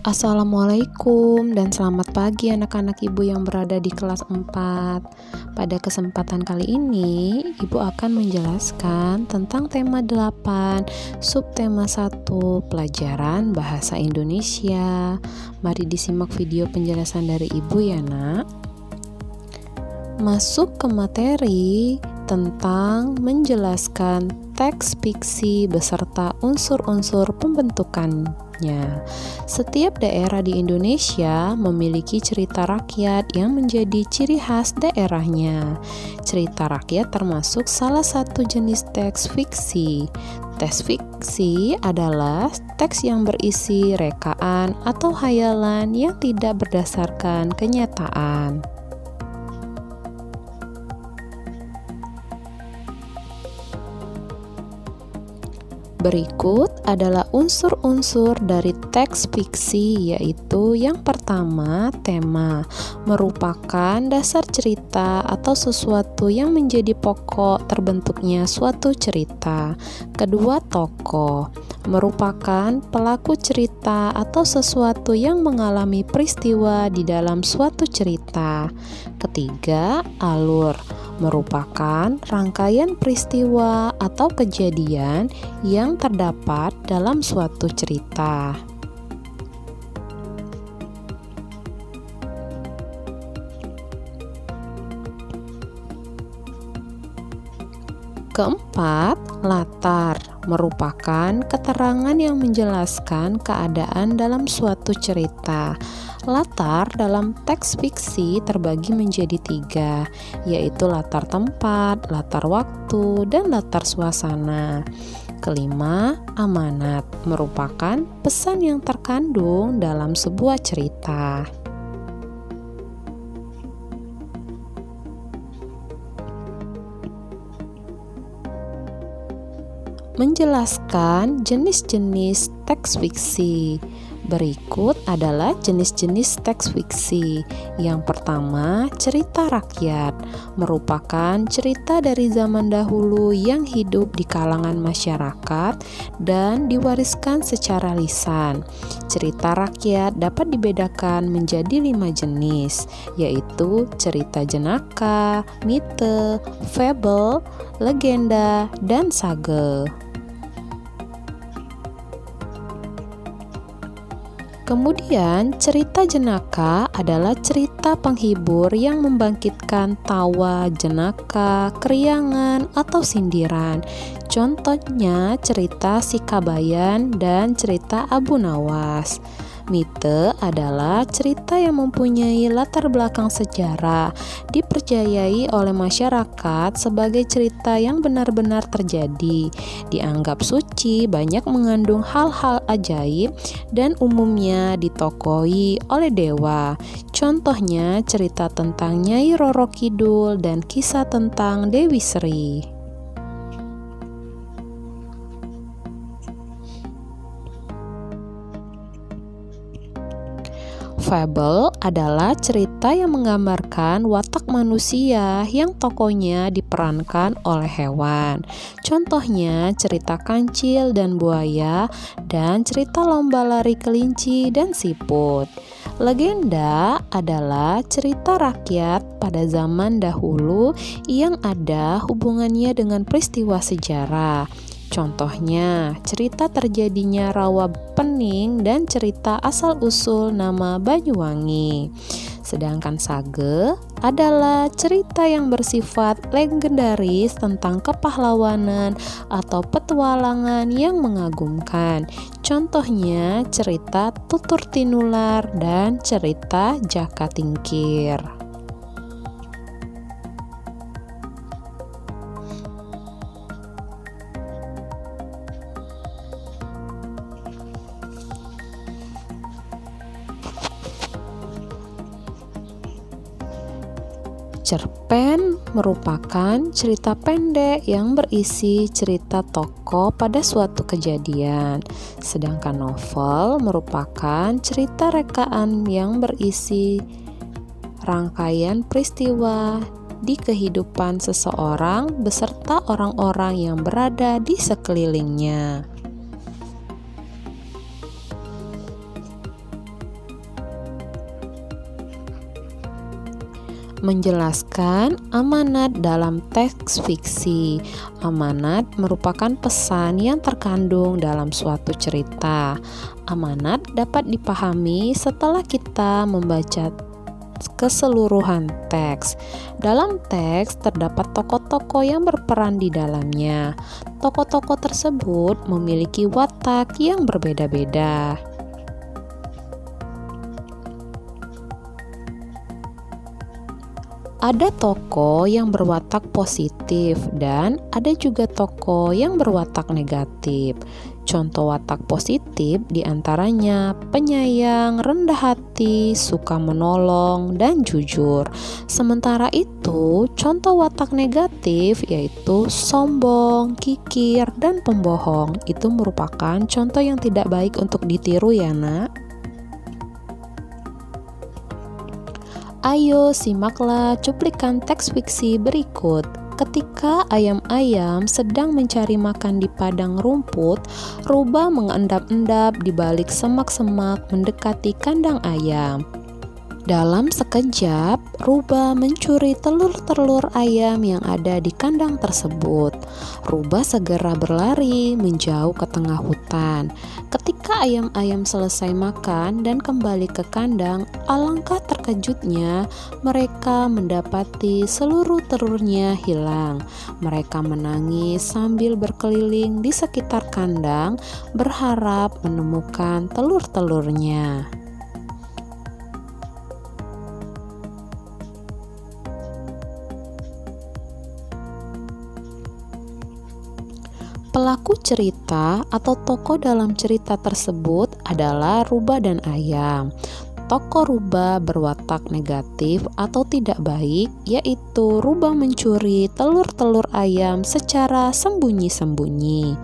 Assalamualaikum dan selamat pagi anak-anak ibu yang berada di kelas 4. Pada kesempatan kali ini, ibu akan menjelaskan tentang tema 8, subtema 1, pelajaran bahasa Indonesia. Mari disimak video penjelasan dari ibu ya nak. Masuk ke materi tentang menjelaskan teks fiksi beserta unsur-unsur pembentukannya. Setiap daerah di Indonesia memiliki cerita rakyat yang menjadi ciri khas daerahnya. Cerita rakyat termasuk salah satu jenis teks fiksi. Teks fiksi adalah teks yang berisi rekaan atau hayalan yang tidak berdasarkan kenyataan. Berikut adalah unsur-unsur dari teks fiksi, yaitu yang pertama, tema, merupakan dasar cerita atau sesuatu yang menjadi pokok terbentuknya suatu cerita. Kedua, tokoh, merupakan pelaku cerita atau sesuatu yang mengalami peristiwa di dalam suatu cerita. Ketiga, alur, merupakan rangkaian peristiwa atau kejadian yang terdapat dalam suatu cerita. Keempat, latar, merupakan keterangan yang menjelaskan keadaan dalam suatu cerita. Latar dalam teks fiksi terbagi menjadi 3, yaitu latar tempat, latar waktu, dan latar suasana. Kelima, amanat, merupakan pesan yang terkandung dalam sebuah cerita. Menjelaskan jenis-jenis teks fiksi. Berikut adalah jenis-jenis teks fiksi. Yang pertama, cerita rakyat, merupakan cerita dari zaman dahulu yang hidup di kalangan masyarakat dan diwariskan secara lisan. Cerita rakyat dapat dibedakan menjadi 5 jenis, yaitu cerita jenaka, mite, fable, legenda, dan sage. Kemudian, cerita jenaka adalah cerita penghibur yang membangkitkan tawa, jenaka, keriangan, atau sindiran. Contohnya cerita Si Kabayan dan cerita Abu Nawas. Mite adalah cerita yang mempunyai latar belakang sejarah, dipercayai oleh masyarakat sebagai cerita yang benar-benar terjadi, dianggap suci, banyak mengandung hal-hal ajaib, dan umumnya ditokohi oleh dewa. Contohnya cerita tentang Nyai Roro Kidul dan kisah tentang Dewi Sri. Fable adalah cerita yang menggambarkan watak manusia yang tokohnya diperankan oleh hewan. Contohnya cerita kancil dan buaya dan cerita lomba lari kelinci dan siput. Legenda adalah cerita rakyat pada zaman dahulu yang ada hubungannya dengan peristiwa sejarah. Contohnya, cerita terjadinya rawa pening dan cerita asal-usul nama Banyuwangi. Sedangkan sage adalah cerita yang bersifat legendaris tentang kepahlawanan atau petualangan yang mengagumkan. Contohnya, cerita Tutur Tinular dan cerita Jaka Tingkir. Cerpen merupakan cerita pendek yang berisi cerita tokoh pada suatu kejadian. Sedangkan novel merupakan cerita rekaan yang berisi rangkaian peristiwa di kehidupan seseorang beserta orang-orang yang berada di sekelilingnya. Menjelaskan amanat dalam teks fiksi. Amanat merupakan pesan yang terkandung dalam suatu cerita. Amanat dapat dipahami setelah kita membaca keseluruhan teks. Dalam teks terdapat tokoh-tokoh yang berperan di dalamnya. Tokoh-tokoh tersebut memiliki watak yang berbeda-beda. Ada tokoh yang berwatak positif dan ada juga tokoh yang berwatak negatif. Contoh watak positif diantaranya penyayang, rendah hati, suka menolong, dan jujur. Sementara itu, contoh watak negatif yaitu sombong, kikir, dan pembohong. Itu merupakan contoh yang tidak baik untuk ditiru ya nak. Ayo simaklah cuplikan teks fiksi berikut. Ketika ayam-ayam sedang mencari makan di padang rumput, rubah mengendap-endap di balik semak-semak mendekati kandang ayam. Dalam sekejap, rubah mencuri telur-telur ayam yang ada di kandang tersebut. Rubah segera berlari menjauh ke tengah hutan. Ketika ayam-ayam selesai makan dan kembali ke kandang, alangkah terkejutnya mereka mendapati seluruh telurnya hilang. Mereka menangis sambil berkeliling di sekitar kandang, berharap menemukan telur-telurnya. Pelaku cerita atau tokoh dalam cerita tersebut adalah rubah dan ayam. Tokoh rubah berwatak negatif atau tidak baik, yaitu rubah mencuri telur-telur ayam secara sembunyi-sembunyi.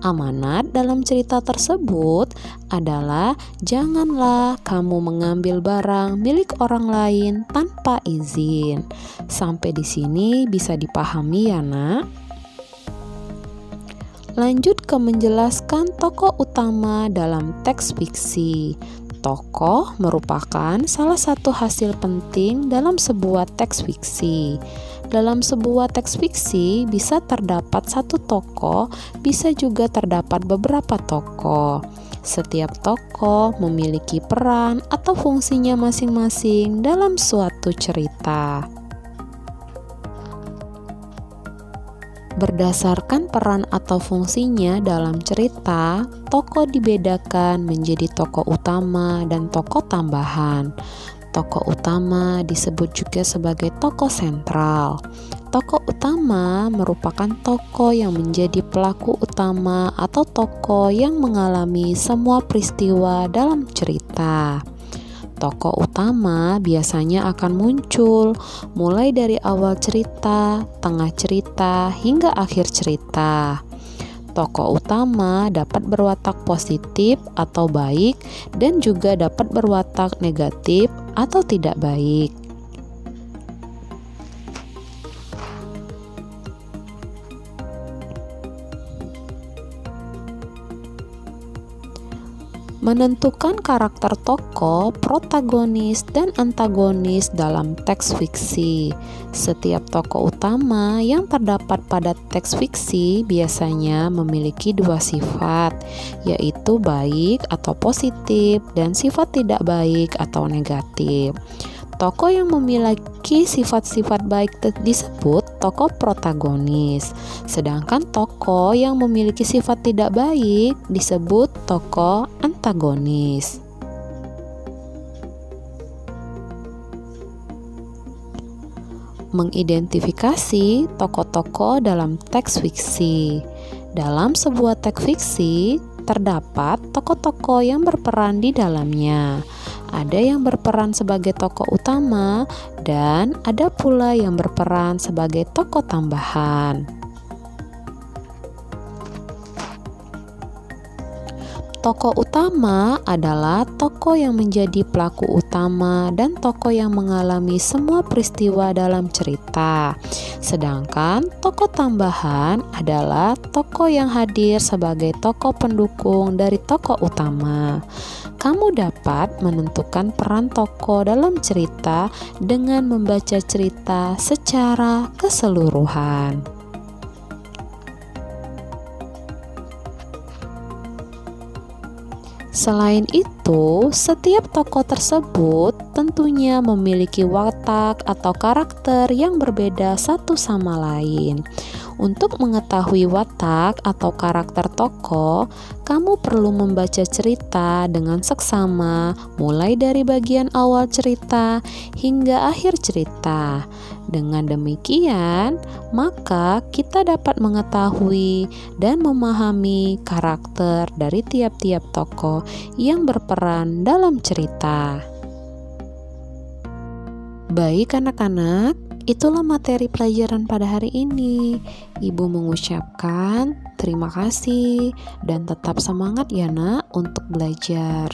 Amanat dalam cerita tersebut adalah janganlah kamu mengambil barang milik orang lain tanpa izin. Sampai di sini bisa dipahami ya nak? Lanjut ke menjelaskan tokoh utama dalam teks fiksi. Tokoh merupakan salah satu hasil penting dalam sebuah teks fiksi. Dalam sebuah teks fiksi bisa terdapat satu tokoh, bisa juga terdapat beberapa tokoh. Setiap tokoh memiliki peran atau fungsinya masing-masing dalam suatu cerita. Berdasarkan peran atau fungsinya dalam cerita, tokoh dibedakan menjadi tokoh utama dan tokoh tambahan. Tokoh utama disebut juga sebagai tokoh sentral. Tokoh utama merupakan tokoh yang menjadi pelaku utama atau tokoh yang mengalami semua peristiwa dalam cerita. Tokoh utama biasanya akan muncul mulai dari awal cerita, tengah cerita, hingga akhir cerita. Tokoh utama dapat berwatak positif atau baik dan juga dapat berwatak negatif atau tidak baik. Menentukan karakter tokoh, protagonis, dan antagonis dalam teks fiksi. Setiap tokoh utama yang terdapat pada teks fiksi biasanya memiliki dua sifat, yaitu baik atau positif dan sifat tidak baik atau negatif. Tokoh yang memiliki sifat-sifat baik disebut tokoh protagonis, sedangkan tokoh yang memiliki sifat tidak baik disebut tokoh antagonis. Mengidentifikasi tokoh-tokoh dalam teks fiksi. Dalam sebuah teks fiksi terdapat tokoh-tokoh yang berperan di dalamnya. Ada yang berperan sebagai tokoh utama dan ada pula yang berperan sebagai tokoh tambahan. Tokoh utama adalah tokoh yang menjadi pelaku utama dan tokoh yang mengalami semua peristiwa dalam cerita. Sedangkan tokoh tambahan adalah tokoh yang hadir sebagai tokoh pendukung dari tokoh utama. Kamu dapat menentukan peran tokoh dalam cerita dengan membaca cerita secara keseluruhan. Selain itu, setiap tokoh tersebut tentunya memiliki watak atau karakter yang berbeda satu sama lain. Untuk mengetahui watak atau karakter tokoh, kamu perlu membaca cerita dengan seksama, mulai dari bagian awal cerita hingga akhir cerita. Dengan demikian, maka kita dapat mengetahui dan memahami karakter dari tiap-tiap tokoh yang berperan dalam cerita. Baik anak-anak, itulah materi pelajaran pada hari ini. Ibu mengucapkan terima kasih dan tetap semangat ya nak untuk belajar.